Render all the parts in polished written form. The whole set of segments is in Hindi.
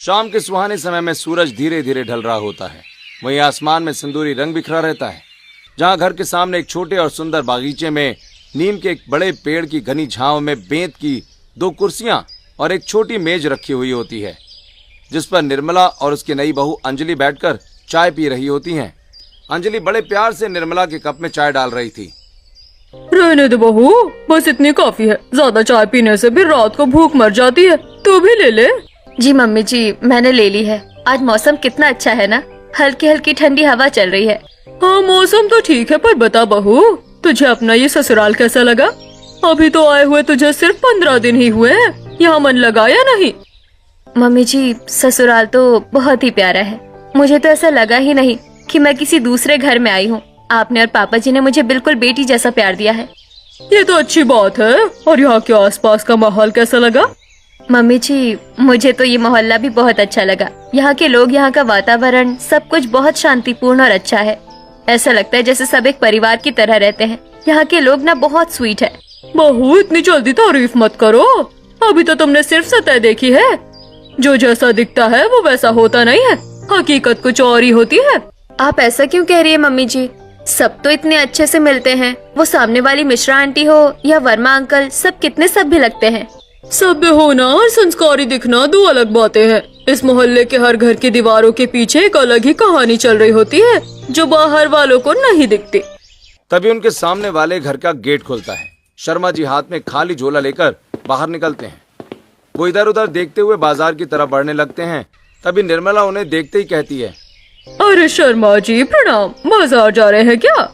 शाम के सुहाने समय में सूरज धीरे धीरे ढल रहा होता है। वहीं आसमान में सिंदूरी रंग बिखरा रहता है। जहां घर के सामने एक छोटे और सुंदर बागीचे में नीम के एक बड़े पेड़ की घनी छांव में बेंत की 2 कुर्सियां और एक छोटी मेज रखी हुई होती है, जिस पर निर्मला और उसकी नई बहू अंजलि बैठकर चाय पी रही होती हैं। अंजलि बड़े प्यार से निर्मला के कप में चाय डाल रही थी। रहने दो बहू, बस इतनी काफी है। ज्यादा चाय पीने से फिर रात को भूख मर जाती है। तू भी ले ले। जी मम्मी जी, मैंने ले ली है। आज मौसम कितना अच्छा है ना, हल्की हल्की ठंडी हवा चल रही है। हाँ मौसम तो ठीक है, पर बता बहू, तुझे अपना ये ससुराल कैसा लगा? अभी तो आए हुए तुझे सिर्फ 15 दिन ही हुए हैं। यहाँ मन लगा या नहीं? मम्मी जी, ससुराल तो बहुत ही प्यारा है। मुझे तो ऐसा लगा ही नहीं कि मैं किसी दूसरे घर में आई हूँ। आपने और पापा जी ने मुझे बिल्कुल बेटी जैसा प्यार दिया है। ये तो अच्छी बात है। और यहाँ के आसपास का माहौल कैसा लगा? मम्मी जी, मुझे तो ये मोहल्ला भी बहुत अच्छा लगा। यहाँ के लोग, यहाँ का वातावरण, सब कुछ बहुत शांतिपूर्ण और अच्छा है। ऐसा लगता है जैसे सब एक परिवार की तरह रहते हैं। यहाँ के लोग ना बहुत स्वीट है। बहू, इतनी जल्दी तारीफ मत करो। अभी तो तुमने सिर्फ सतह देखी है। जो जैसा दिखता है वो वैसा होता नहीं है। हकीकत कुछ और ही होती है। आप ऐसा क्यों कह रही है मम्मी जी? सब तो इतने अच्छे से मिलते हैं। वो सामने वाली मिश्रा आंटी हो या वर्मा अंकल, सब कितने सभ्य लगते हैं। सभ्य होना और संस्कारी दिखना 2 अलग बातें हैं। इस मोहल्ले के हर घर की दीवारों के पीछे एक अलग ही कहानी चल रही होती है, जो बाहर वालों को नहीं दिखती। तभी उनके सामने वाले घर का गेट खुलता है। शर्मा जी हाथ में खाली झोला लेकर बाहर निकलते हैं। वो इधर उधर देखते हुए बाजार की तरफ बढ़ने लगते हैं। तभी निर्मला उन्हें देखते ही कहती है, अरे शर्मा जी प्रणाम, बाजार जा रहे हैं क्या?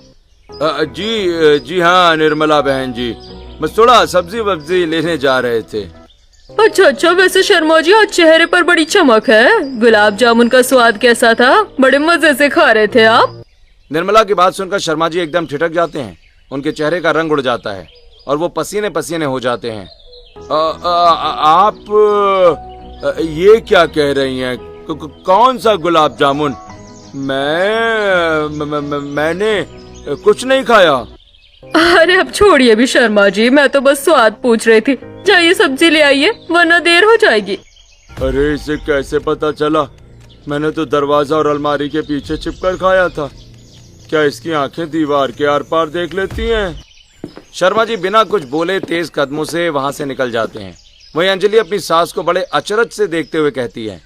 जी हाँ निर्मला बहन जी, बस थोड़ा सब्जी वब्जी लेने जा रहे थे। अच्छा, वैसे शर्मा जी आज चेहरे पर बड़ी चमक है। गुलाब जामुन का स्वाद कैसा था? बड़े मजे से खा रहे थे आप? निर्मला की बात सुनकर शर्मा जी एकदम ठिठक जाते हैं। उनके चेहरे का रंग उड़ जाता है और वो पसीने पसीने हो जाते हैं। आप ये क्या कह रही हैं? कौन सा गुलाब जामुन? मैंने कुछ नहीं खाया। अरे अब छोड़िए भी शर्मा जी, मैं तो बस स्वाद पूछ रही थी। जाइए सब्जी ले आइए, वरना देर हो जाएगी। अरे इसे कैसे पता चला? मैंने तो दरवाजा और अलमारी के पीछे छिपकर खाया था। क्या इसकी आंखें दीवार के आर पार देख लेती हैं? शर्मा जी बिना कुछ बोले तेज कदमों से वहाँ से निकल जाते हैं। वहीं अंजलि अपनी सास को बड़े अचरज से देखते हुए कहती है,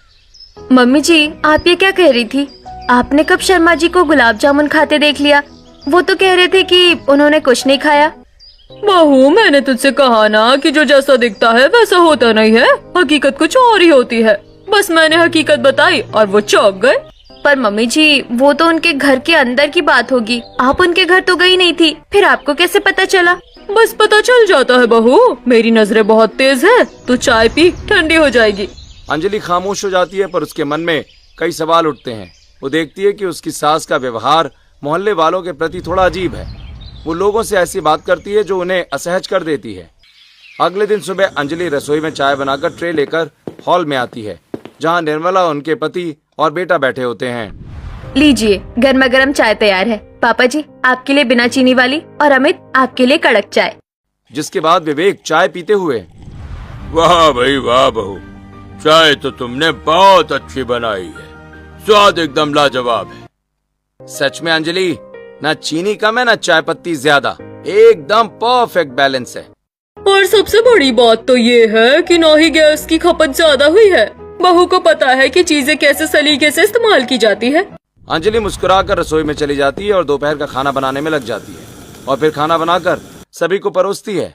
मम्मी जी, आप ये क्या कह रही थी? आपने कब शर्मा जी को गुलाब जामुन खाते देख लिया? वो तो कह रहे थे कि उन्होंने कुछ नहीं खाया। बहू, मैंने तुझसे कहा ना कि जो जैसा दिखता है वैसा होता नहीं है। हकीकत कुछ और ही होती है। बस मैंने हकीकत बताई और वो चौंक गए। पर मम्मी जी, वो तो उनके घर के अंदर की बात होगी। आप उनके घर तो गई नहीं थी, फिर आपको कैसे पता चला? बस पता चल जाता है बहू, मेरी नजरें बहुत तेज है। तू चाय पी, ठंडी हो जाएगी। अंजलि खामोश हो जाती है, पर उसके मन में कई सवाल उठते हैं। वो देखती है कि उसकी सास का व्यवहार मोहल्ले वालों के प्रति थोड़ा अजीब है। वो लोगों से ऐसी बात करती है जो उन्हें असहज कर देती है। अगले दिन सुबह अंजलि रसोई में चाय बनाकर ट्रे लेकर हॉल में आती है, जहां निर्मला, उनके पति और बेटा बैठे होते हैं। लीजिए, गर्मा गर्म चाय तैयार है। पापा जी, आपके लिए बिना चीनी वाली, और अमित आपके लिए कड़क चाय। जिसके बाद विवेक चाय पीते हुए, वाह भाई वाह बहू, चाय तो तुमने बहुत अच्छी बनाई है। स्वाद एकदम लाजवाब है। सच में अंजलि, ना चीनी कम है ना चाय पत्ती ज्यादा, एकदम परफेक्ट बैलेंस है। और सबसे बड़ी बात तो ये है कि ना ही गैस की खपत ज्यादा हुई है। बहू को पता है कि चीजें कैसे सलीके से इस्तेमाल की जाती है। अंजलि मुस्कुराकर रसोई में चली जाती है और दोपहर का खाना बनाने में लग जाती है, और फिर खाना बनाकर सभी को परोसती है।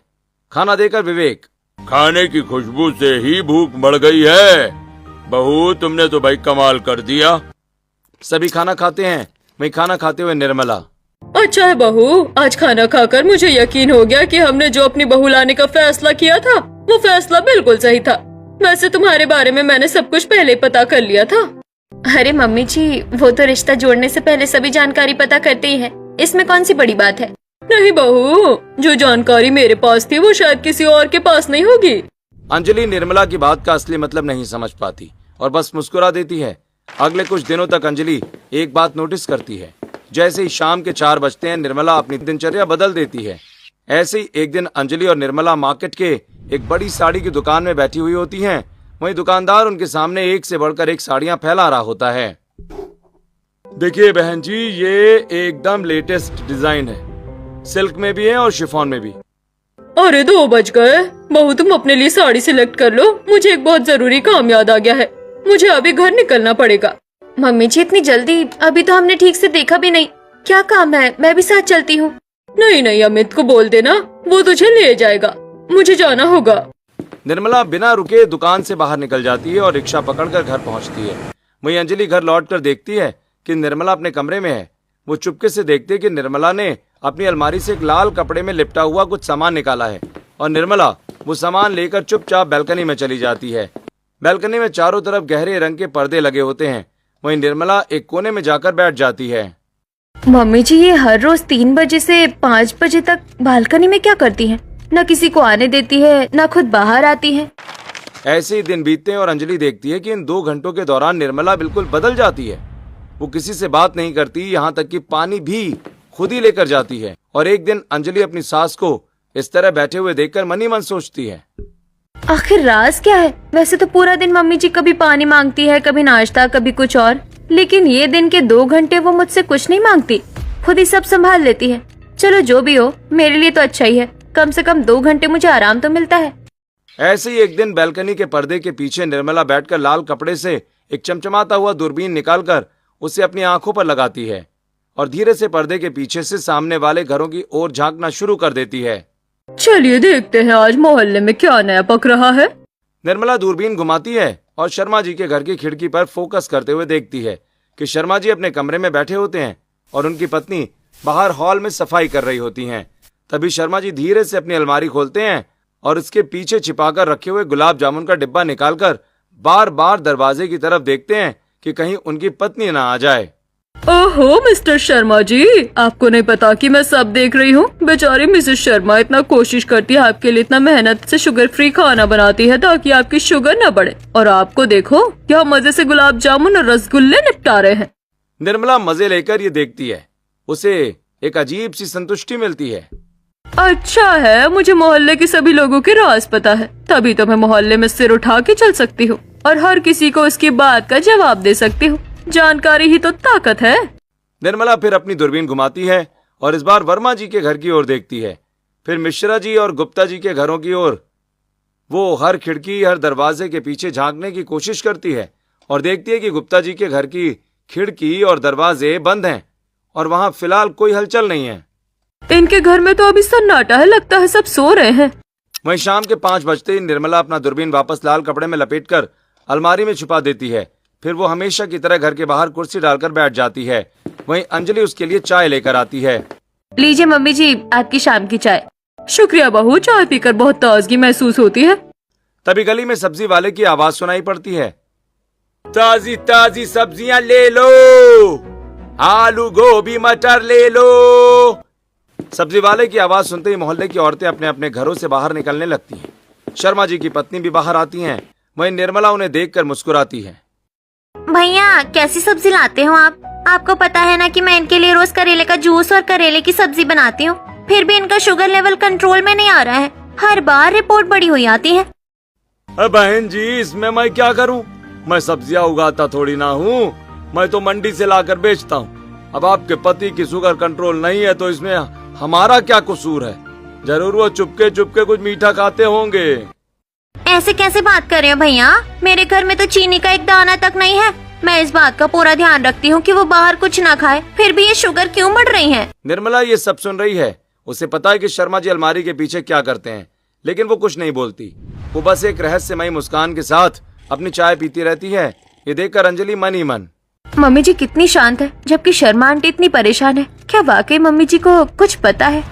खाना देकर विवेक, खाने की खुशबू से ही भूख बढ़ गई है। बहू, तुमने तो भाई कमाल कर दिया। सभी खाना खाते हैं। वहीं खाना खाते हुए निर्मला, अच्छा है बहू, आज खाना खाकर मुझे यकीन हो गया कि हमने जो अपनी बहू लाने का फैसला किया था वो फैसला बिल्कुल सही था। वैसे तुम्हारे बारे में मैंने सब कुछ पहले पता कर लिया था। अरे मम्मी जी, वो तो रिश्ता जोड़ने से पहले सभी जानकारी पता करते ही है। इसमें कौन सी बड़ी बात है? नहीं बहू, जो जानकारी मेरे पास थी वो शायद किसी और के पास नहीं होगी। अंजलि निर्मला की बात का असली मतलब नहीं समझ पाती और बस मुस्कुरा देती है। अगले कुछ दिनों तक अंजलि एक बात नोटिस करती है। जैसे ही शाम के 4 बजते हैं, निर्मला अपनी दिनचर्या बदल देती है। ऐसे ही एक दिन अंजलि और निर्मला मार्केट के एक बड़ी साड़ी की दुकान में बैठी हुई होती हैं। वहीं दुकानदार उनके सामने एक से बढ़कर एक साड़ियां फैला रहा होता है। देखिए बहन जी, ये एकदम लेटेस्ट डिजाइन है, सिल्क में भी है और शिफॉन में भी। अरे 2 बज गए। बहू तुम अपने लिए साड़ी सिलेक्ट कर लो, मुझे एक बहुत जरूरी काम याद आ गया है, मुझे अभी घर निकलना पड़ेगा। मम्मी जी इतनी जल्दी? अभी तो हमने ठीक से देखा भी नहीं। क्या काम है? मैं भी साथ चलती हूँ। नहीं नहीं, अमित को बोल देना, वो तुझे ले जाएगा, मुझे जाना होगा। निर्मला बिना रुके दुकान से बाहर निकल जाती है और रिक्शा पकड़कर घर पहुंचती है। वहीं अंजलि घर लौटकर देखती है कि निर्मला अपने कमरे में है। वो चुपके से देखती है कि निर्मला ने अपनी अलमारी से एक लाल कपड़े में लिपटा हुआ कुछ सामान निकाला है और निर्मला वो सामान लेकर चुपचाप बैल्कनी में चली जाती है। बैल्कनी में चारों तरफ गहरे रंग के पर्दे लगे होते हैं। वहीं निर्मला एक कोने में जाकर बैठ जाती है। मम्मी जी ये हर रोज 3 बजे से 5 बजे तक बालकनी में क्या करती हैं? न किसी को आने देती है, न खुद बाहर आती है। ऐसे ही दिन बीतते हैं और अंजलि देखती है कि इन 2 घंटों के दौरान निर्मला बिल्कुल बदल जाती है। वो किसी से बात नहीं करती, यहाँ तक कि पानी भी खुद ही लेकर जाती है। और एक दिन अंजलि अपनी सास को इस तरह बैठे हुए देखकर मन ही मन सोचती है, आखिर राज क्या है? वैसे तो पूरा दिन मम्मी जी कभी पानी मांगती है, कभी नाश्ता, कभी कुछ और, लेकिन ये दिन के 2 घंटे वो मुझसे कुछ नहीं मांगती, खुद ही सब संभाल लेती है। चलो जो भी हो, मेरे लिए तो अच्छा ही है, कम से कम 2 घंटे मुझे आराम तो मिलता है। ऐसे ही एक दिन बैल्कनी के पर्दे के पीछे निर्मला बैठकर लाल कपड़े से एक चमचमाता हुआ दूरबीन निकालकर उसे अपनी आंखों पर लगाती है और धीरे से पर्दे के पीछे से सामने वाले घरों की ओर झांकना शुरू कर देती है। चलिए देखते हैं आज मोहल्ले में क्या नया पक रहा है। निर्मला दूरबीन घुमाती है और शर्मा जी के घर की खिड़की पर फोकस करते हुए देखती है कि शर्मा जी अपने कमरे में बैठे होते हैं और उनकी पत्नी बाहर हॉल में सफाई कर रही होती हैं। तभी शर्मा जी धीरे से अपनी अलमारी खोलते हैं और उसके पीछे छिपाकर रखे हुए गुलाब जामुन का डिब्बा निकालकर बार बार दरवाजे की तरफ देखते हैं कि कहीं उनकी पत्नी ना आ जाए। ओहो मिस्टर शर्मा जी, आपको नहीं पता कि मैं सब देख रही हूँ। बेचारी मिसेस शर्मा इतना कोशिश करती है आपके लिए, इतना मेहनत से शुगर फ्री खाना बनाती है ताकि आपकी शुगर न बढ़े, और आपको देखो क्या मजे से गुलाब जामुन और रसगुल्ले निपटा रहे हैं। निर्मला मजे लेकर ये देखती है, उसे एक अजीब सी संतुष्टि मिलती है। अच्छा है, मुझे मोहल्ले के सभी लोगों के राज पता है, तभी तो मैं मोहल्ले में सिर उठा के चल सकती हूँ और हर किसी को उसकी बात का जवाब दे सकती हूँ। जानकारी ही तो ताकत है। निर्मला फिर अपनी दूरबीन घुमाती है और इस बार वर्मा जी के घर की ओर देखती है, फिर मिश्रा जी और गुप्ता जी के घरों की ओर। वो हर खिड़की, हर दरवाजे के पीछे झांकने की कोशिश करती है और देखती है कि गुप्ता जी के घर की खिड़की और दरवाजे बंद हैं और वहां फिलहाल कोई हलचल नहीं है। इनके घर में तो अभी सन्नाटा है, लगता है सब सो रहे हैं। वहीं शाम के 5 बजते ही निर्मला अपना दूरबीन वापस लाल कपड़े में लपेटकर अलमारी में छुपा देती है। फिर वो हमेशा की तरह घर के बाहर कुर्सी डालकर बैठ जाती है। वहीं अंजलि उसके लिए चाय लेकर आती है। लीजिए मम्मी जी आपकी शाम की चाय। शुक्रिया बहू, चाय पीकर बहुत ताजगी महसूस होती है। तभी गली में सब्जी वाले की आवाज सुनाई पड़ती है, ताजी ताजी सब्जियां ले लो, आलू गोभी मटर ले लो। सब्जी वाले की आवाज सुनते ही मोहल्ले की औरतें अपने अपने घरों से बाहर निकलने लगती हैं। शर्मा जी की पत्नी भी बाहर आती हैं। वहीं निर्मला उन्हें देखकर मुस्कुराती है। भैया कैसी सब्जी लाते हो आप? आपको पता है ना कि मैं इनके लिए रोज करेले का जूस और करेले की सब्जी बनाती हूँ, फिर भी इनका शुगर लेवल कंट्रोल में नहीं आ रहा है, हर बार रिपोर्ट बड़ी हुई आती है। बहन जी इसमें मैं क्या करूं? मैं सब्जियां उगाता थोड़ी ना हूँ, मैं तो मंडी से लाकर बेचता हूँ। अब आपके पति की शुगर कंट्रोल नहीं है तो इसमें हमारा क्या कसूर है? जरूर वो चुपके चुपके कुछ मीठा खाते होंगे। ऐसे कैसे बात कर रहे हो भैया? मेरे घर में तो चीनी का एक दाना तक नहीं है। मैं इस बात का पूरा ध्यान रखती हूँ कि वो बाहर कुछ ना खाए, फिर भी ये शुगर क्यों बढ़ रही है? निर्मला ये सब सुन रही है। उसे पता है कि शर्मा जी अलमारी के पीछे क्या करते हैं, लेकिन वो कुछ नहीं बोलती। वो बस एक रहस्यमयी मुस्कान के साथ अपनी चाय पीती रहती है। ये देखकर अंजलि मन ही मन, मम्मी जी कितनी शांत है, जबकि शर्मा आंटी इतनी परेशान है। क्या वाकई मम्मी जी को कुछ पता है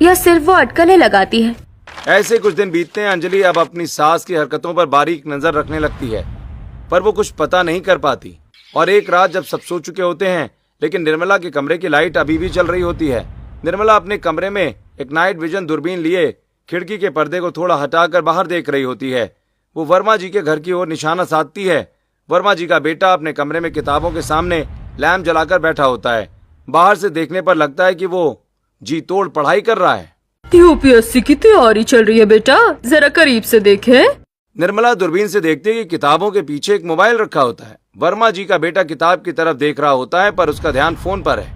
या सिर्फ वो अटकलें लगाती है? ऐसे कुछ दिन बीतते हैं। अंजलि अब अपनी सास की हरकतों पर बारीक नजर रखने लगती है, पर वो कुछ पता नहीं कर पाती। और एक रात जब सब सो चुके होते हैं, लेकिन निर्मला के कमरे की लाइट अभी भी चल रही होती है। निर्मला अपने कमरे में एक नाइट विजन दूरबीन लिए खिड़की के पर्दे को थोड़ा हटाकर बाहर देख रही होती है। वो वर्मा जी के घर की ओर निशाना साधती है। वर्मा जी का बेटा अपने कमरे में किताबों के सामने लैंप जलाकर बैठा होता है। बाहर से देखने पर लगता है कि वो जी तोड़ पढ़ाई कर रहा है। यूपीएससी की तैयारी चल रही है बेटा, जरा करीब से देखें। निर्मला दूरबीन से देखती है कि किताबों के पीछे एक मोबाइल रखा होता है। वर्मा जी का बेटा किताब की तरफ देख रहा होता है, पर उसका ध्यान फोन पर है।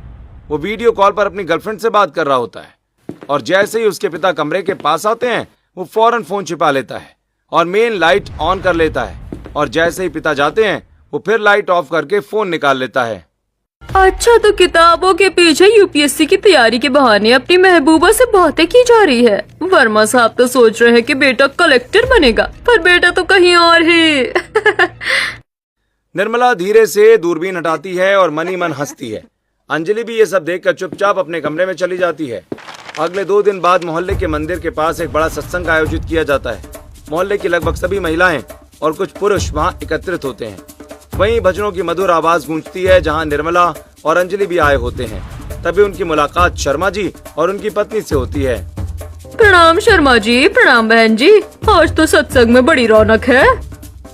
वो वीडियो कॉल पर अपनी गर्लफ्रेंड से बात कर रहा होता है और जैसे ही उसके पिता कमरे के पास आते हैं वो फौरन फोन छिपा लेता है और मेन लाइट ऑन कर लेता है और जैसे ही पिता जाते हैं वो फिर लाइट ऑफ करके फोन निकाल लेता है। अच्छा, तो किताबों के पीछे यूपीएससी की तैयारी के बहाने अपनी महबूबा से बातें की जा रही है। वर्मा साहब तो सोच रहे हैं कि बेटा कलेक्टर बनेगा, पर बेटा तो कहीं और ही। निर्मला धीरे से दूरबीन हटाती है और मनी मन हंसती है। अंजलि भी ये सब देखकर चुपचाप अपने कमरे में चली जाती है। अगले 2 दिन बाद मोहल्ले के मंदिर के पास एक बड़ा सत्संग आयोजित किया जाता है। मोहल्ले की लगभग सभी महिलाएं और कुछ पुरुष वहां एकत्रित होते हैं। वहीं भजनों की मधुर आवाज गूंजती है जहां निर्मला और अंजलि भी आए होते हैं। तभी उनकी मुलाकात शर्मा जी और उनकी पत्नी से होती है। प्रणाम शर्मा जी। प्रणाम बहन जी। आज तो सत्संग में बड़ी रौनक है।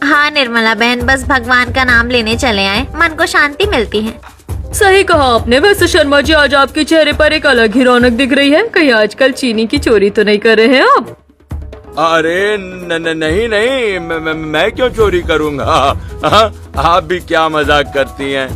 हाँ निर्मला बहन, बस भगवान का नाम लेने चले आए, मन को शांति मिलती है। सही कहा आपने। वैसे शर्मा जी, आज आपके चेहरे पर एक अलग ही रौनक दिख रही है। कहीं आजकल चीनी की चोरी तो नहीं कर रहे हैं आप? अरे नहीं, मैं क्यों चोरी करूंगा? आप भी क्या मजाक करती हैं?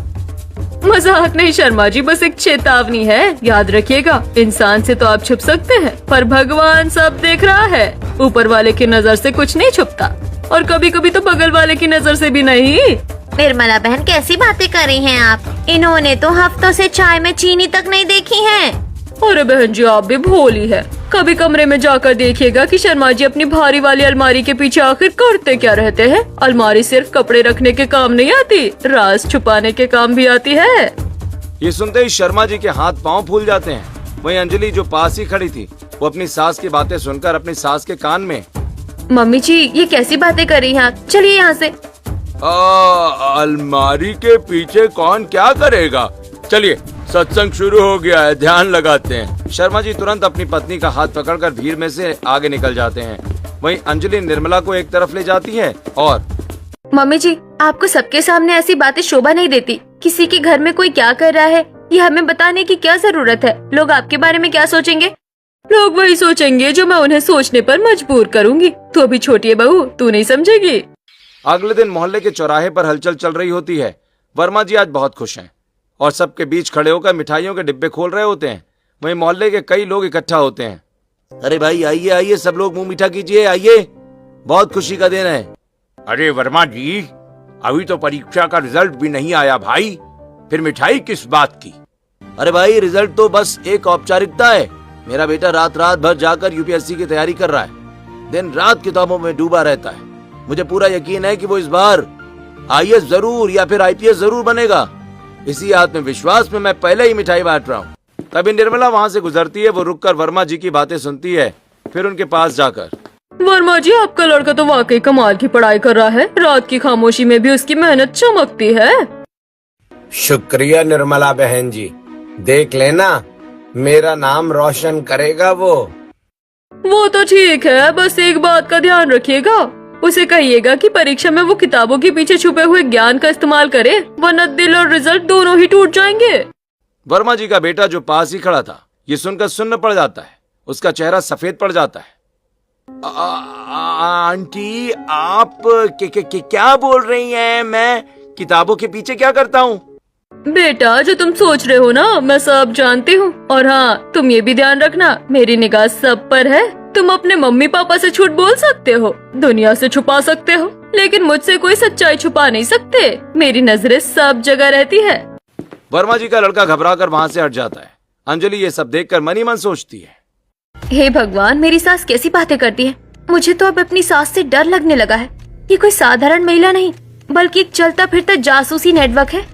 मजाक नहीं शर्मा जी, बस एक चेतावनी है। याद रखिएगा, इंसान से तो आप छुप सकते हैं, पर भगवान सब देख रहा है। ऊपर वाले की नजर से कुछ नहीं छुपता, और कभी कभी तो बगल वाले की नजर से भी नहीं। निर्मला बहन, कैसी बातें कर रही हैं आप? इन्होंने तो हफ्तों से चाय में चीनी तक नहीं देखी है। अरे बहन जी, आप भी भोली है। कभी कमरे में जाकर देखिएगा कि शर्मा जी अपनी भारी वाली अलमारी के पीछे आखिर करते क्या रहते हैं। अलमारी सिर्फ कपड़े रखने के काम नहीं आती, राज छुपाने के काम भी आती है। ये सुनते ही शर्मा जी के हाथ पांव फूल जाते हैं। वहीं अंजलि जो पास ही खड़ी थी, वो अपनी सास की बातें सुनकर अपनी सास के कान में, मम्मी जी, ये कैसी बातें कर रही हैं आप? चलिए यहाँ से। अलमारी के पीछे कौन क्या करेगा? चलिए, सत्संग शुरू हो गया है, ध्यान लगाते हैं। शर्मा जी तुरंत अपनी पत्नी का हाथ पकड़कर भीड़ में से आगे निकल जाते हैं। वहीं अंजलि निर्मला को एक तरफ ले जाती है और मम्मी जी, आपको सबके सामने ऐसी बातें शोभा नहीं देती। किसी के घर में कोई क्या कर रहा है, ये हमें बताने की क्या जरूरत है? लोग आपके बारे में क्या सोचेंगे? लोग वही सोचेंगे जो मैं उन्हें सोचने पर मजबूर करूंगी। तू अभी छोटी है बहू, तू नहीं समझेगी। अगले दिन मोहल्ले के चौराहे पर हलचल चल रही होती है। वर्मा जी आज बहुत खुश हैं और सबके बीच खड़े होकर मिठाइयों के डिब्बे खोल रहे होते हैं। वहीं मोहल्ले के कई लोग इकट्ठा होते हैं। अरे भाई आइए आइए, सब लोग मुंह मीठा कीजिए, आइए, बहुत खुशी का दिन है। अरे वर्मा जी, अभी तो परीक्षा का रिजल्ट भी नहीं आया भाई, फिर मिठाई किस बात की? अरे भाई, रिजल्ट तो बस एक औपचारिकता है। मेरा बेटा रात रात भर जाकर यूपीएससी की तैयारी कर रहा है, दिन रात किताबों में डूबा रहता है। मुझे पूरा यकीन है कि वो इस बार आईएएस जरूर या फिर आईपीएस जरूर बनेगा। इसी आत्मविश्वास में मैं पहले ही मिठाई बांट रहा हूँ। तभी निर्मला वहाँ से गुजरती है। वो रुककर वर्मा जी की बातें सुनती है, फिर उनके पास जाकर, वर्मा जी, आपका लड़का तो वाकई कमाल की पढ़ाई कर रहा है। रात की खामोशी में भी उसकी मेहनत चमकती है। शुक्रिया निर्मला बहन जी, देख लेना, मेरा नाम रोशन करेगा वो। वो तो ठीक है, बस एक बात का ध्यान रखिएगा। उसे कहिएगा कि परीक्षा में वो किताबों के पीछे छुपे हुए ज्ञान का इस्तेमाल करे, वरना दिल और रिजल्ट दोनों ही टूट जाएंगे। वर्मा जी का बेटा जो पास ही खड़ा था, ये सुनकर सुन्न पड़ जाता है। उसका चेहरा सफेद पड़ जाता है। आंटी, आप क्या बोल रही हैं? मैं किताबों के पीछे क्या करता हूँ? बेटा, जो तुम सोच रहे हो ना, मैं सब जानती हूँ। और हाँ, तुम ये भी ध्यान रखना, मेरी निगाह सब पर है। तुम अपने मम्मी पापा से झूठ बोल सकते हो, दुनिया से छुपा सकते हो, लेकिन मुझसे कोई सच्चाई छुपा नहीं सकते। मेरी नजरें सब जगह रहती है। वर्मा जी का लड़का घबराकर वहाँ से हट जाता है। अंजलि ये सब देखकर मनी मन सोचती है, हे भगवान, मेरी सास कैसी बातें करती है। मुझे तो अब अपनी सास से डर लगने लगा है। ये कोई साधारण महिला नहीं, बल्कि एक चलता फिरता जासूसी नेटवर्क है।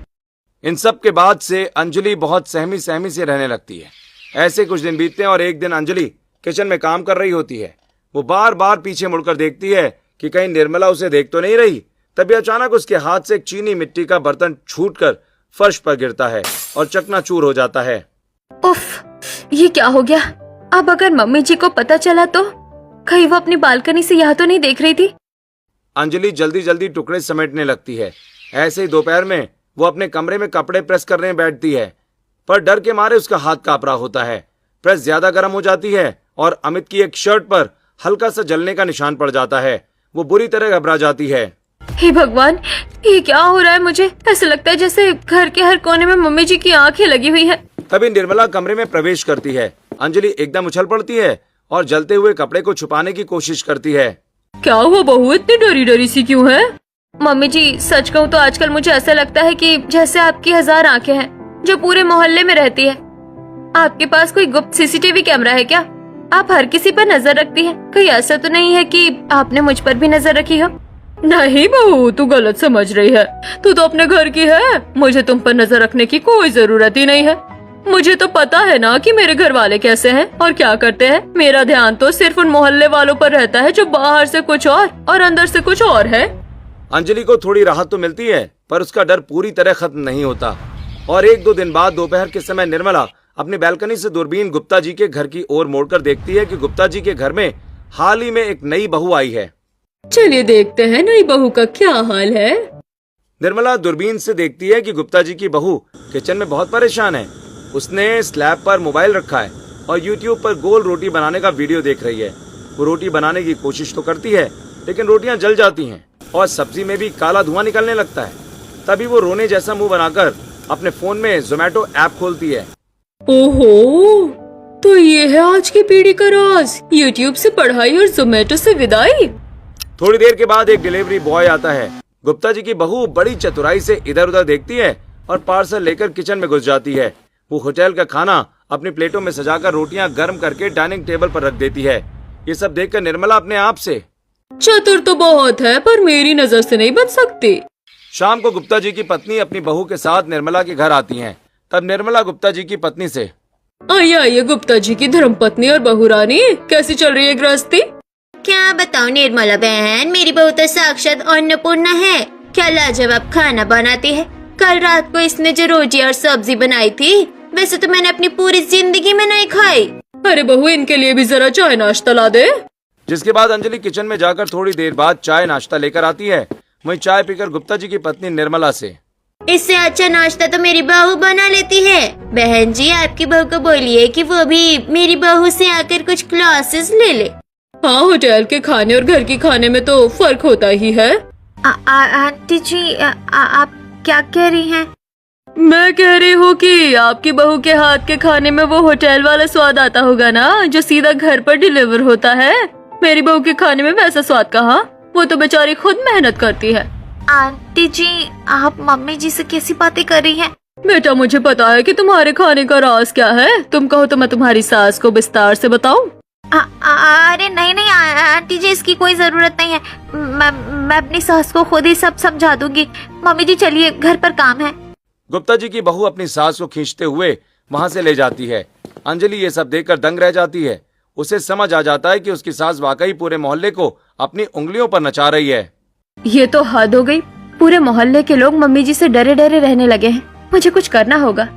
इन सब के बाद से अंजलि बहुत सहमी सहमी से रहने लगती है। ऐसे कुछ दिन बीतते हैं और एक दिन अंजलि किचन में काम कर रही होती है। वो बार बार पीछे मुड़कर देखती है कि कहीं निर्मला उसे देख तो नहीं रही। तभी अचानक उसके हाथ से एक चीनी मिट्टी का बर्तन छूटकर फर्श पर गिरता है और चकनाचूर हो जाता है। उफ, ये क्या हो गया? अब अगर मम्मी जी को पता चला तो? कहीं वो अपनी बालकनी से यहाँ तो नहीं देख रही थी? अंजलि जल्दी जल्दी टुकड़े समेटने लगती है। ऐसे ही दोपहर में वो अपने कमरे में कपड़े प्रेस करने बैठती है, पर डर के मारे उसका हाथ कांप रहा होता है। प्रेस ज्यादा गर्म हो जाती है और अमित की एक शर्ट पर हल्का सा जलने का निशान पड़ जाता है। वो बुरी तरह घबरा जाती है। हे भगवान, ये क्या हो रहा है मुझे? ऐसा लगता है जैसे घर के हर कोने में मम्मी जी की आंखें लगी हुई हैं। तभी निर्मला कमरे में प्रवेश करती है। अंजलि एकदम उछल पड़ती है और जलते हुए कपड़े को छुपाने की कोशिश करती है। क्या हुआ बहू, इतनी डरी डरी सी क्यों है? मम्मी जी, सच कहूँ तो आजकल मुझे ऐसा लगता है कि जैसे आपकी 1000 आंखें हैं जो पूरे मोहल्ले में रहती है। आपके पास कोई गुप्त सीसीटीवी कैमरा है क्या? आप हर किसी पर नजर रखती हैं। कहीं ऐसा तो नहीं है कि आपने मुझ पर भी नजर रखी हो? नहीं बहू, तू गलत समझ रही है। तू तो अपने घर की है, मुझे तुम पर नजर रखने की कोई जरूरत ही नहीं है। मुझे तो पता है ना कि मेरे घर वाले कैसे हैं और क्या करते हैं। मेरा ध्यान तो सिर्फ उन मोहल्ले वालों पर रहता है जो बाहर से कुछ और अंदर से कुछ और है। अंजलि को थोड़ी राहत तो मिलती है, पर उसका डर पूरी तरह खत्म नहीं होता। और 1-2 दिन बाद दोपहर के समय निर्मला अपनी बालकनी से दूरबीन गुप्ता जी के घर की ओर मोड़कर देखती है कि गुप्ता जी के घर में हाल ही में एक नई बहू आई है। चलिए देखते हैं नई बहू का क्या हाल है। निर्मला दूरबीन से देखती है कि गुप्ता जी की बहू किचन में बहुत परेशान है। उसने स्लैब पर मोबाइल रखा है और यूट्यूब पर गोल रोटी बनाने का वीडियो देख रही है। वो रोटी बनाने की कोशिश तो करती है, लेकिन रोटियां जल जाती हैं और सब्जी में भी काला धुआं निकलने लगता है। तभी वो रोने जैसा मुंह बनाकर अपने फोन में जोमेटो ऐप खोलती है। ओहो, तो ये है आज की पीढ़ी का राज, यूट्यूब से पढ़ाई और जोमेटो से विदाई। थोड़ी देर के बाद एक डिलीवरी बॉय आता है। गुप्ता जी की बहू बड़ी चतुराई से इधर उधर देखती है और पार्सल लेकर किचन में घुस जाती है। वो होटल का खाना अपनी प्लेटों में सजाकर रोटियां गर्म करके डाइनिंग टेबल पर रख देती है। ये सब देखकर निर्मला अपने आप से, चतुर तो बहुत है पर मेरी नजर से नहीं बन सकती। शाम को गुप्ता जी की पत्नी अपनी बहू के साथ निर्मला के घर आती हैं। तब निर्मला गुप्ता जी की पत्नी से, आइए आइए गुप्ता जी की धर्मपत्नी और बहू रानी, कैसी चल रही है गृहस्थी? क्या बताऊं निर्मला बहन, मेरी बहू तो साक्षात अन्नपूर्णा है। क्या लाजवाब खाना बनाती है। कल रात को इसने जो रोटी और सब्जी बनाई थी, वैसे तो मैंने अपनी पूरी जिंदगी में नहीं खाई। अरे बहू, इनके लिए भी जरा चाय नाश्ता ला दे। जिसके बाद अंजलि किचन में जाकर थोड़ी देर बाद चाय नाश्ता लेकर आती है। वहीं चाय पीकर गुप्ता जी की पत्नी निर्मला से, इससे अच्छा नाश्ता तो मेरी बहू बना लेती है। बहन जी, आपकी बहू को बोलिए कि वो भी मेरी बहू से आकर कुछ क्लासेस ले ले। हाँ, होटल के खाने और घर के खाने में तो फर्क होता ही है। आंटी जी, आप क्या कह रही हैं? मैं कह रही हूँ कि आपकी बहू के हाथ के खाने में वो होटल वाला स्वाद आता होगा ना, जो सीधा घर पर डिलीवर होता है। मेरी बहू के खाने में वैसा स्वाद कहाँ, वो तो बेचारी खुद मेहनत करती है। आंटी जी, आप मम्मी जी से कैसी बातें कर रही हैं? बेटा, मुझे पता है कि तुम्हारे खाने का राज क्या है। तुम कहो तो मैं तुम्हारी सास को विस्तार से बताऊं। अरे नहीं नहीं आंटी जी, इसकी कोई जरूरत नहीं है। मैं अपनी सास को खुद ही सब समझा दूंगी। मम्मी जी चलिए, घर पर काम है। गुप्ता जी की बहू अपनी सास को खींचते हुए वहां से ले जाती है। अंजलि ये सब देखकर दंग रह जाती है। उसे समझ आ जाता है कि उसकी सास वाकई पूरे मोहल्ले को अपनी उंगलियों पर नचा रही है। ये तो हद हो गई। पूरे मोहल्ले के लोग मम्मी जी से डरे डरे रहने लगे हैं। मुझे कुछ करना होगा।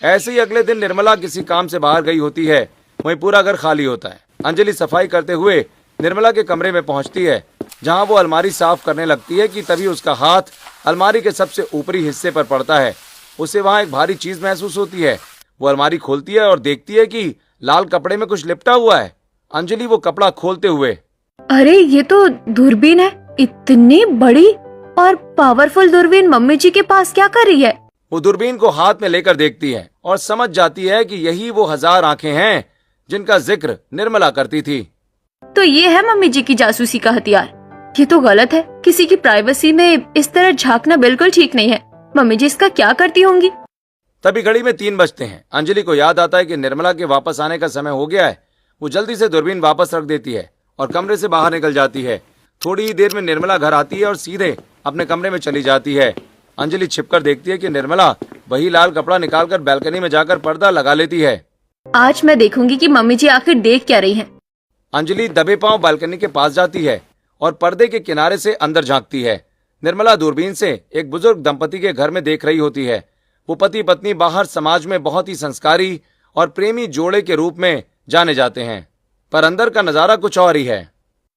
ऐसे ही अगले दिन निर्मला किसी काम से बाहर गई होती है। वहीं पूरा घर खाली होता है। अंजलि सफाई करते हुए निर्मला के कमरे में पहुंचती है, जहां वो अलमारी साफ करने लगती है कि तभी उसका हाथ अलमारी के सबसे ऊपरी हिस्से पर पड़ता है। उसे वहां एक भारी चीज महसूस होती है। वो अलमारी खोलती है और देखती है कि लाल कपड़े में कुछ लिपटा हुआ है। अंजलि वो कपड़ा खोलते हुए, अरे ये तो दूरबीन है। इतनी बड़ी और पावरफुल दूरबीन मम्मी जी के पास क्या कर रही है? वो दूरबीन को हाथ में लेकर देखती है और समझ जाती है कि यही वो 1000 आंखें हैं जिनका जिक्र निर्मला करती थी। तो ये है मम्मी जी की जासूसी का हथियार। ये तो गलत है। किसी की प्राइवेसी में इस तरह झांकना बिल्कुल ठीक नहीं है। मम्मी जी इसका क्या करती होंगी? तभी घड़ी में 3 बजते हैं। अंजलि को याद आता है कि निर्मला के वापस आने का समय हो गया है। वो जल्दी से दूरबीन वापस रख देती है और कमरे से बाहर निकल जाती है। थोड़ी ही देर में निर्मला घर आती है और सीधे अपने कमरे में चली जाती है। अंजलि छिपकर देखती है कि निर्मला वही लाल कपड़ा निकालकर बालकनी में जाकर पर्दा लगा लेती है। आज मैं देखूंगी कि मम्मी जी आखिर देख क्या रही हैं। अंजलि दबे पांव बालकनी के पास जाती है और पर्दे के किनारे से अंदर झांकती है। निर्मला दूरबीन से एक बुजुर्ग दंपति के घर में देख रही होती है। वो पति पत्नी बाहर समाज में बहुत ही संस्कारी और प्रेमी जोड़े के रूप में जाने जाते हैं, पर अंदर का नजारा कुछ और ही है।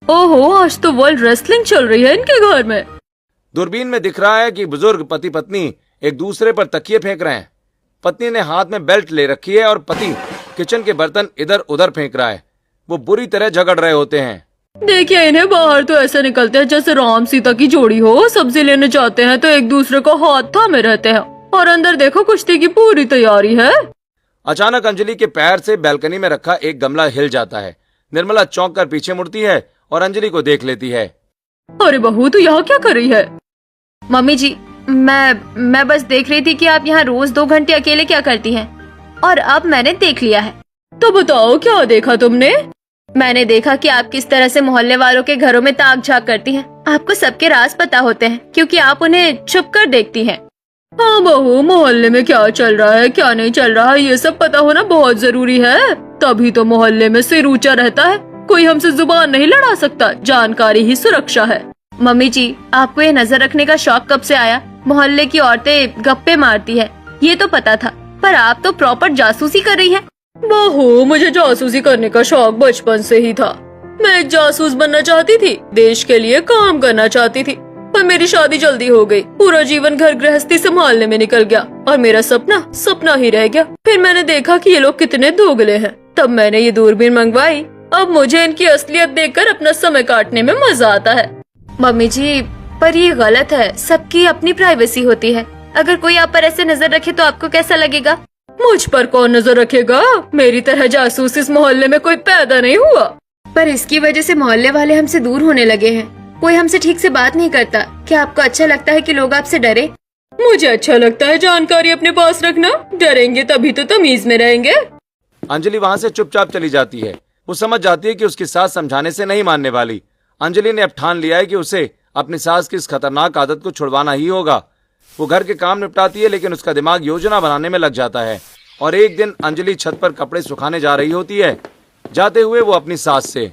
ओहो, आज तो वर्ल्ड रेसलिंग चल रही है इनके घर में। दूरबीन में दिख रहा है कि बुजुर्ग पति पत्नी एक दूसरे पर तकिए फेंक रहे हैं। पत्नी ने हाथ में बेल्ट ले रखी है और पति किचन के बर्तन इधर उधर फेंक रहा है। वो बुरी तरह झगड़ रहे होते हैं। देखिए इन्हें बाहर तो ऐसे निकलते हैं जैसे राम सीता की जोड़ी हो। सब्जी लेने जाते हैं तो एक दूसरे को हाथ थामे रहते हैं, और अंदर देखो कुश्ती की पूरी तैयारी है। अचानक अंजलि के पैर से बैल्कनी में रखा एक गमला हिल जाता है। निर्मला चौंक कर पीछे मुड़ती है और अंजलि को देख लेती है। अरे बहू, तू यहाँ क्या कर रही है? मम्मी जी, मैं बस देख रही थी कि आप यहाँ रोज 2 घंटे अकेले क्या करती हैं, और अब मैंने देख लिया है। तो बताओ क्या देखा तुमने? मैंने देखा कि आप किस तरह से मोहल्ले वालों के घरों में ताक झाक करती हैं। आपको सबके राज पता होते हैं क्योंकि आप उन्हें छुप कर देखती हैं। हाँ बहू, मोहल्ले में क्या चल रहा है क्या नहीं चल रहा है ये सब पता होना बहुत जरूरी है, तभी तो मोहल्ले में सिर ऊंचा रहता है। कोई हमसे जुबान नहीं लड़ा सकता, जानकारी ही सुरक्षा है। मम्मी जी, आपको ये नजर रखने का शौक कब से आया? मोहल्ले की औरतें गप्पे मारती है, ये तो पता था, पर आप तो प्रॉपर जासूसी कर रही है। बहू, मुझे जासूसी करने का शौक बचपन से ही था। मैं एक जासूस बनना चाहती थी, देश के लिए काम करना चाहती थी, पर मेरी शादी जल्दी हो गई। पूरा जीवन घर गृहस्थी संभालने में निकल गया और मेरा सपना सपना ही रह गया। फिर मैंने देखा कि ये लोग कितने दोगले हैं, तब मैंने ये दूरबीन मंगवाई। अब मुझे इनकी असलियत देखकर अपना समय काटने में मजा आता है। मम्मी जी, पर ये गलत है, सबकी अपनी प्राइवेसी होती है। अगर कोई आप पर ऐसे नजर रखे तो आपको कैसा लगेगा? मुझ पर कौन नजर रखेगा? मेरी तरह जासूस इस मोहल्ले में कोई पैदा नहीं हुआ। पर इसकी वजह से मोहल्ले वाले हमसे दूर होने लगे हैं। कोई हमसे ठीक से बात नहीं करता। क्या आपको अच्छा लगता है कि लोग आपसे डरे? मुझे अच्छा लगता है जानकारी अपने पास रखना। डरेंगे तभी तो तमीज में रहेंगे। अंजलि वहाँ से चुपचाप चली जाती है। वो समझ जाती है कि उसकी सास समझाने से नहीं मानने वाली। अंजलि ने अब ठान लिया है कि उसे अपनी सास की इस खतरनाक आदत को छुड़वाना ही होगा। वो घर के काम निपटाती है, लेकिन उसका दिमाग योजना बनाने में लग जाता है। और एक दिन अंजलि छत पर कपड़े सुखाने जा रही होती है। जाते हुए वो अपनी सास से,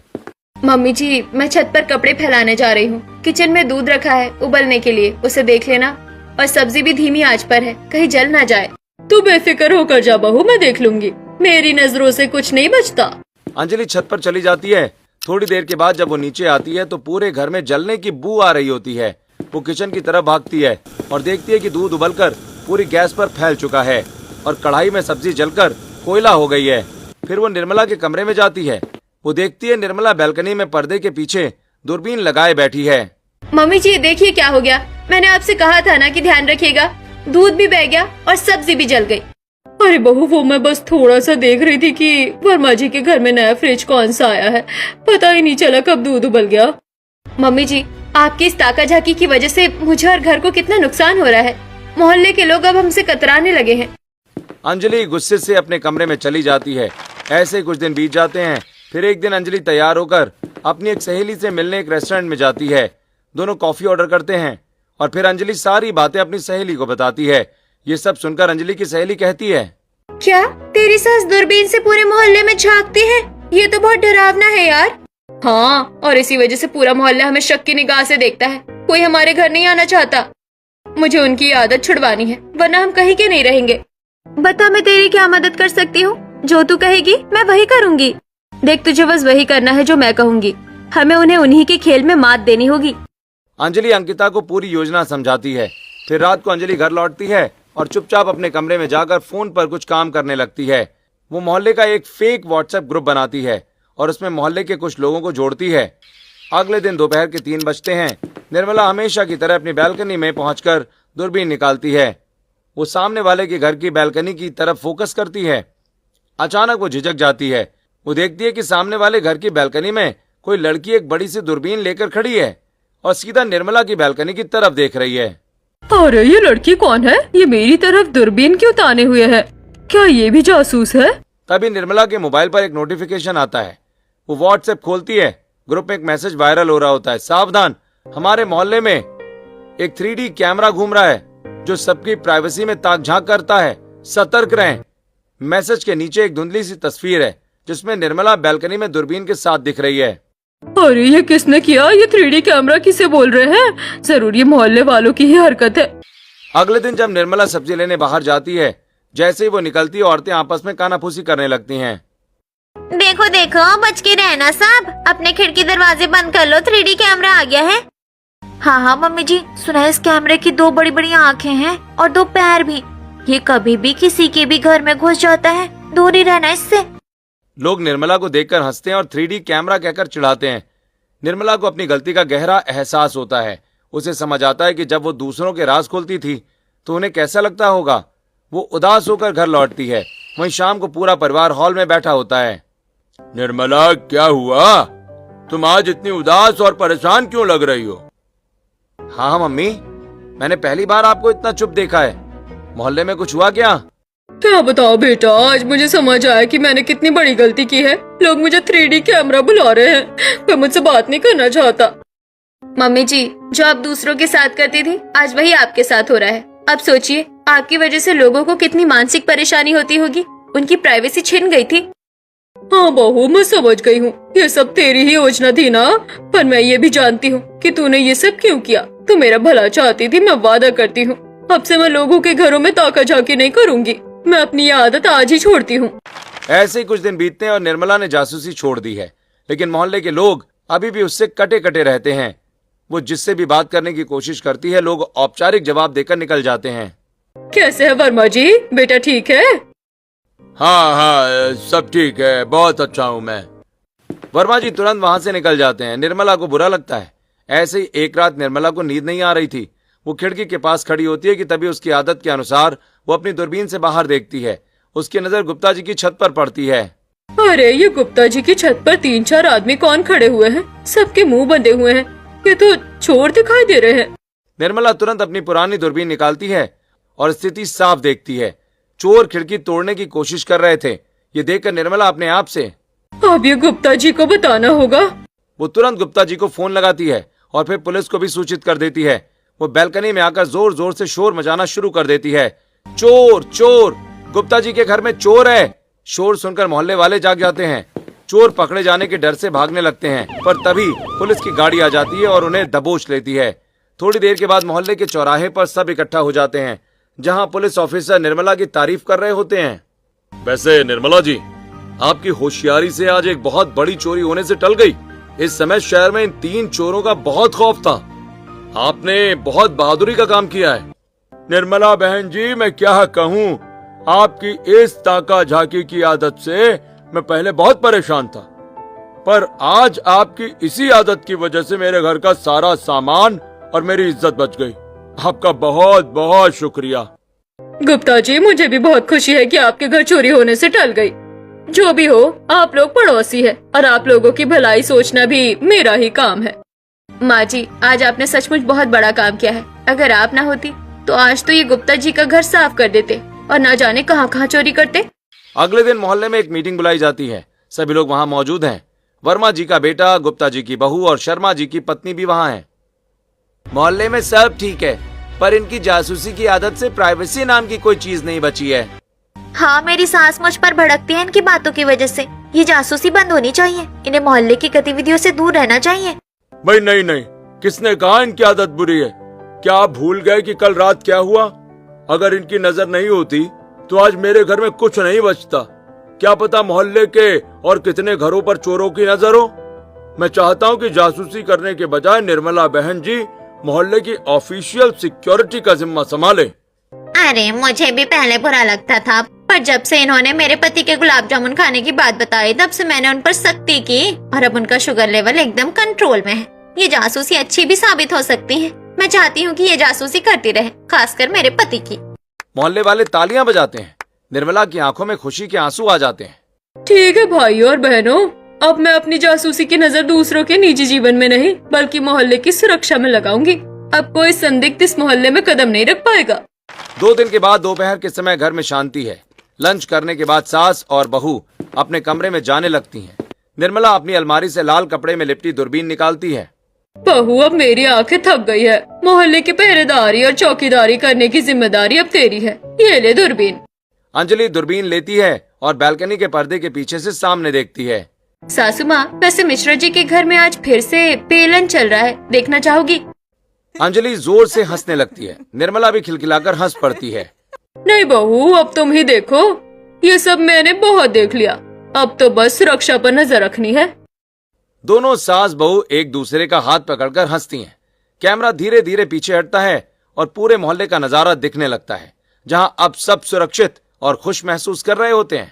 मम्मी जी, मैं छत पर कपड़े फैलाने जा रही हूँ। किचन में दूध रखा है उबलने के लिए, उसे देख लेना। और सब्जी भी धीमी आंच पर है, कहीं जल ना जाए। तू बेफिक्र होकर जा बहू, मैं देख लूंगी। मेरी नजरों से कुछ नहीं बचता। अंजलि छत पर चली जाती है। थोड़ी देर के बाद जब वो नीचे आती है तो पूरे घर में जलने की बू आ रही होती है। वो किचन की तरफ भागती है और देखती है कि दूध उबलकर पूरी गैस पर फैल चुका है और कढ़ाई में सब्जी जलकर कोयला हो गई है। फिर वो निर्मला के कमरे में जाती है। वो देखती है निर्मला बैल्कनी में पर्दे के पीछे दूरबीन लगाए बैठी है। मम्मी जी, देखिए क्या हो गया। मैंने आपसे कहा था ना कि ध्यान रखिएगा। दूध भी बह गया और सब्जी भी जल गई। अरे बहू, वो मैं बस थोड़ा सा देख रही थी कि वर्मा जी के घर में नया फ्रिज कौन सा आया है। पता ही नहीं चला कब दूध उबल गया। मम्मी जी, आपकी इस ताकाझाकी की वजह से मुझे और घर को कितना नुकसान हो रहा है। मोहल्ले के लोग अब हमसे कतराने लगे हैं। अंजलि गुस्से से अपने कमरे में चली जाती है। ऐसे कुछ दिन बीत जाते हैं। फिर एक दिन अंजलि तैयार होकर अपनी एक सहेली से मिलने एक रेस्टोरेंट में जाती है। दोनों कॉफी ऑर्डर करते हैं और फिर अंजलि सारी बातें अपनी सहेली को बताती है। ये सब सुनकर अंजलि की सहेली कहती है, क्या तेरी सास दूरबीन से पूरे मोहल्ले में झांकती है? ये तो बहुत डरावना है यार। हाँ, और इसी वजह से पूरा मोहल्ला हमें शक की निगाह से देखता है। कोई हमारे घर नहीं आना चाहता। मुझे उनकी आदत छुड़वानी है, वरना हम कहीं के नहीं रहेंगे। बता, मैं तेरी क्या मदद कर सकती हूँ? जो तू कहेगी मैं वही करूँगी। देख, तुझे बस वही करना है जो मैं कहूँगी। हमें उन्हें उन्हीं के खेल में मात देनी होगी। अंजलि अंकिता को पूरी योजना समझाती है। फिर रात को अंजलि घर लौटती है और चुपचाप अपने कमरे में जाकर फोन पर कुछ काम करने लगती है। वो मोहल्ले का एक फेक व्हाट्सएप ग्रुप बनाती है और उसमें मोहल्ले के कुछ लोगों को जोड़ती है। अगले दिन दोपहर के 3 बजते हैं। निर्मला हमेशा की तरह अपनी बैल्कनी में पहुंचकर दूरबीन निकालती है। वो सामने वाले के घर की बैल्कनी की तरफ फोकस करती है। अचानक वो झिझक जाती है। वो देखती है कि सामने वाले घर की बैल्कनी में कोई लड़की एक बड़ी सी दूरबीन लेकर खड़ी है और सीधा निर्मला की बैल्कनी की तरफ देख रही है। अरे ये लड़की कौन है? ये मेरी तरफ दूरबीन क्यों ताने हुए है? क्या ये भी जासूस है? तभी निर्मला के मोबाइल पर एक नोटिफिकेशन आता है। वो व्हाट्सएप खोलती है। ग्रुप में एक मैसेज वायरल हो रहा होता है, सावधान, हमारे मोहल्ले में एक 3D कैमरा घूम रहा है जो सबकी प्राइवेसी में ताक झांक करता है, सतर्क रहें। मैसेज के नीचे एक धुंधली सी तस्वीर है जिसमें निर्मला बैल्कनी में दूरबीन के साथ दिख रही है। अरे ये किसने किया? ये 3D कैमरा किसे बोल रहे हैं? जरूर ये मोहल्ले वालों की ही हरकत है। अगले दिन जब निर्मला सब्जी लेने बाहर जाती है, जैसे ही वो निकलती है औरतें आपस में कानाफूसी करने लगती हैं। देखो देखो, बच के रहना साहब, अपने खिड़की दरवाजे बंद कर लो, 3D कैमरा आ गया है। हाँ हाँ मम्मी जी, सुना है इस कैमरे की 2 बड़ी बड़ी आँखें हैं और 2 पैर भी। ये कभी भी किसी के भी घर में घुस जाता है, दूर ही रहना इससे। लोग निर्मला को देखकर हंसते हैं और 3D कैमरा कहकर चिढ़ाते हैं। निर्मला को अपनी गलती का गहरा एहसास होता है। उसे समझ आता है कि जब वो दूसरों के राज खोलती थी तो उन्हें कैसा लगता होगा। वो उदास होकर घर लौटती है। वहीं शाम को पूरा परिवार हॉल में बैठा होता है। निर्मला, क्या हुआ? तुम आज इतनी उदास और परेशान क्यों लग रही हो? हाँ मम्मी, मैंने पहली बार आपको इतना चुप देखा है। मोहल्ले में कुछ हुआ क्या? क्या बताओ बेटा, आज मुझे समझ आया कि मैंने कितनी बड़ी गलती की है। लोग मुझे 3D कैमरा बुला रहे हैं। मैं मुझसे बात नहीं करना चाहता। मम्मी जी, जो आप दूसरों के साथ करती थी आज वही आपके साथ हो रहा है। अब सोचिए, आपकी वजह से लोगों को कितनी मानसिक परेशानी होती होगी। उनकी प्राइवेसी छिन गई थी। हाँ बहू, मैं समझ गई हूँ। ये सब तेरी ही योजना थी ना। पर मैं ये भी जानती हूँ कि तूने ये सब क्यों किया। तू मेरा भला चाहती थी। मैं वादा करती हूँ, अब से मैं लोगों के घरों में ताका झाकी नहीं करूँगी। मैं अपनी ये आदत आज ही छोड़ती हूँ। ऐसे ही कुछ दिन बीतते हैं और निर्मला ने जासूसी छोड़ दी है, लेकिन मोहल्ले के लोग अभी भी उससे कटे कटे रहते हैं। वो जिससे भी बात करने की कोशिश करती है, लोग औपचारिक जवाब देकर निकल जाते हैं। कैसे है वर्मा जी? बेटा ठीक है? हाँ हाँ, सब ठीक है, बहुत अच्छा हूँ मैं। वर्मा जी तुरंत वहां से निकल जाते हैं। निर्मला को बुरा लगता है। ऐसे ही एक रात निर्मला को नींद नहीं आ रही थी। वो खिड़की के पास खड़ी होती है कि तभी उसकी आदत के अनुसार वो अपनी दूरबीन से बाहर देखती है। उसकी नजर गुप्ता जी की छत पर पड़ती है। अरे, ये गुप्ता जी की छत पर 3-4 आदमी कौन खड़े हुए हैं? सबके मुंह बंधे हुए हैं। ये तो चोर दिखाई दे रहे हैं। निर्मला तुरंत अपनी पुरानी दूरबीन निकालती है और स्थिति साफ देखती है। चोर खिड़की तोड़ने की कोशिश कर रहे थे। ये देखकर निर्मला अपने आप से, अब ये गुप्ता जी को बताना होगा। वो तुरंत गुप्ता जी को फोन लगाती है और फिर पुलिस को भी सूचित कर देती है। वो बैल्कनी में आकर जोर जोर से शोर मचाना शुरू कर देती है। चोर चोर, गुप्ता जी के घर में चोर है। शोर सुनकर मोहल्ले वाले जाग जाते हैं। चोर पकड़े जाने के डर से भागने लगते हैं, पर तभी पुलिस की गाड़ी आ जाती है और उन्हें दबोच लेती है। थोड़ी देर के बाद मोहल्ले के चौराहे पर सब इकट्ठा हो जाते हैं, जहां पुलिस ऑफिसर निर्मला की तारीफ कर रहे होते हैं। वैसे निर्मला जी, आपकी होशियारी से आज एक बहुत बड़ी चोरी होने से टल गई। इस समय शहर में इन 3 चोरों का बहुत खौफ था। आपने बहुत बहादुरी का काम किया है। निर्मला बहन जी, मैं क्या कहूँ, आपकी इस ताका झाकी की आदत से मैं पहले बहुत परेशान था, पर आज आपकी इसी आदत की वजह से मेरे घर का सारा सामान और मेरी इज्जत बच गई। आपका बहुत बहुत शुक्रिया। गुप्ता जी, मुझे भी बहुत खुशी है कि आपके घर चोरी होने से टल गई। जो भी हो, आप लोग पड़ोसी है और आप लोगों की भलाई सोचना भी मेरा ही काम है। माँ जी, आज आपने सचमुच बहुत बड़ा काम किया है। अगर आप ना होती तो आज तो ये गुप्ता जी का घर साफ कर देते और ना जाने कहाँ कहाँ चोरी करते। अगले दिन मोहल्ले में एक मीटिंग बुलाई जाती है। सभी लोग वहां मौजूद हैं। वर्मा जी का बेटा, गुप्ता जी की बहू और शर्मा जी की पत्नी भी वहां हैं। मोहल्ले में सब ठीक है, पर इनकी जासूसी की आदत से प्राइवेसी नाम की कोई चीज नहीं बची है। हाँ, मेरी सास मुझ पर भड़कती है इनकी बातों की वजह से। ये जासूसी बंद होनी चाहिए। इन्हें मोहल्ले की गतिविधियों से दूर रहना चाहिए। भाई नहीं नहीं, किसने कहा इनकी आदत बुरी है? क्या आप भूल गए कि कल रात क्या हुआ? अगर इनकी नजर नहीं होती तो आज मेरे घर में कुछ नहीं बचता। क्या पता मोहल्ले के और कितने घरों पर चोरों की नजर हो। मैं चाहता हूँ कि जासूसी करने के बजाय निर्मला बहन जी मोहल्ले की ऑफिशियल सिक्योरिटी का जिम्मा संभाले। अरे, मुझे भी पहले बुरा लगता था, पर जब से इन्होंने मेरे पति के गुलाब जामुन खाने की बात बताई, तब से मैंने उन पर सख्ती की और अब उनका शुगर लेवल एकदम कंट्रोल में है। ये जासूसी अच्छी भी साबित हो सकती है। मैं चाहती हूँ कि ये जासूसी करती रहे, खासकर मेरे पति की। मोहल्ले वाले तालियां बजाते हैं। निर्मला की आंखों में खुशी के आंसू आ जाते हैं। ठीक है भाइयों और बहनों, अब मैं अपनी जासूसी की नजर दूसरों के निजी जीवन में नहीं बल्कि मोहल्ले की सुरक्षा में लगाऊंगी। अब कोई संदिग्ध इस मोहल्ले में कदम नहीं रख पाएगा। 2 दिन के बाद दोपहर के समय घर में शांति है। लंच करने के बाद सास और बहू अपने कमरे में जाने लगती हैं। निर्मला अपनी अलमारी से लाल कपड़े में लिपटी दूरबीन निकालती है। बहू, अब मेरी आंखें थक गई है। मोहल्ले की पहरेदारी और चौकीदारी करने की जिम्मेदारी अब तेरी है। ये ले दूरबीन। अंजलि दूरबीन लेती है और बालकनी के पर्दे के पीछे से सामने देखती है। सासू माँ, वैसे मिश्रा जी के घर में आज फिर से पेलन चल रहा है, देखना चाहोगी? अंजलि जोर से हंसने लगती है। निर्मला भी खिलखिलाकर हंस पड़ती है। नहीं बहू, अब तुम ही देखो। ये सब मैंने बहुत देख लिया। अब तो बस सुरक्षा पर नजर रखनी है। दोनों सास बहू एक दूसरे का हाथ पकड़कर हंसती हैं। कैमरा धीरे धीरे पीछे हटता है और पूरे मोहल्ले का नजारा दिखने लगता है, जहां अब सब सुरक्षित और खुश महसूस कर रहे होते हैं।